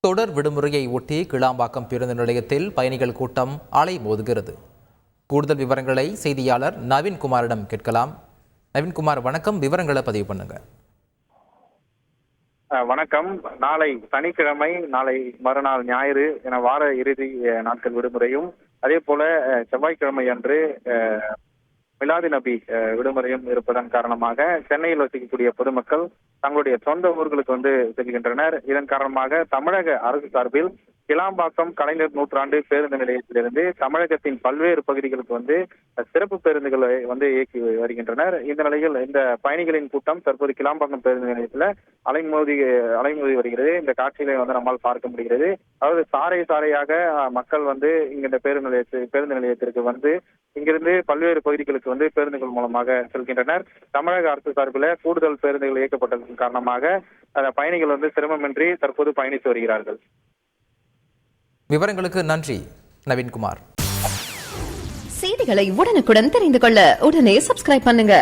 தொடர் விடுமுறையை ஒட்டி கிளாம்பாக்கம் பேருந்து நிலையத்தில் பயணிகள் கூட்டம் அலைமோதுகிறது. கூடுதல் விவரங்களை செய்தியாளர் நவீன்குமாரிடம் கேட்கலாம். நவீன்குமார், வணக்கம். விவரங்களை பதிவு பண்ணுங்க. வணக்கம். நாளை சனிக்கிழமை, நாளை மறுநாள் ஞாயிறு என வார இறுதி நாட்கள் விடுமுறையும், அதே போல செவ்வாய்க்கிழமை அன்று மிலாது நபி விடுமுறையும் இருப்பதன் காரணமாக சென்னையில் வசிக்கக்கூடிய பொதுமக்கள் தங்களுடைய சொந்த ஊர்களுக்கு செல்கின்றனர். இதன் காரணமாக தமிழக அரசு சார்பில் கிளாம்பாக்கம் கலைஞர் நூற்றாண்டு பேருந்து நிலையத்திலிருந்து தமிழகத்தின் பல்வேறு பகுதிகளுக்கு சிறப்பு பேருந்துகளை இயக்கி வருகின்றனர். இந்த நிலையில் இந்த பயணிகளின் கூட்டம் தற்போது கிளாம்பாக்கம் பேருந்து நிலையத்தில் அலைமோதி வருகிறது. இந்த காட்சிகளை நம்மால் பார்க்க முடிகிறது. அதாவது சாறை சாறையாக மக்கள் இங்க இந்த பேருந்து நிலையத்திற்கு இங்கிருந்து பல்வேறு பகுதிகளுக்கு பேருந்துகள் மூலமாக செல்கின்றனர். தமிழக அரசு சார்பில் கூடுதல் பேருந்துகள் இயக்கப்பட்டதன் காரணமாக பயணிகள் சிரமமின்றி தற்போது பயணித்து வருகிறார்கள். விவரங்களுக்கு நன்றி நவீன்குமார். செய்திகளை உடனுக்குடன் தெரிந்து கொள்ள உடனே சப்ஸ்கிரைப் பண்ணுங்க.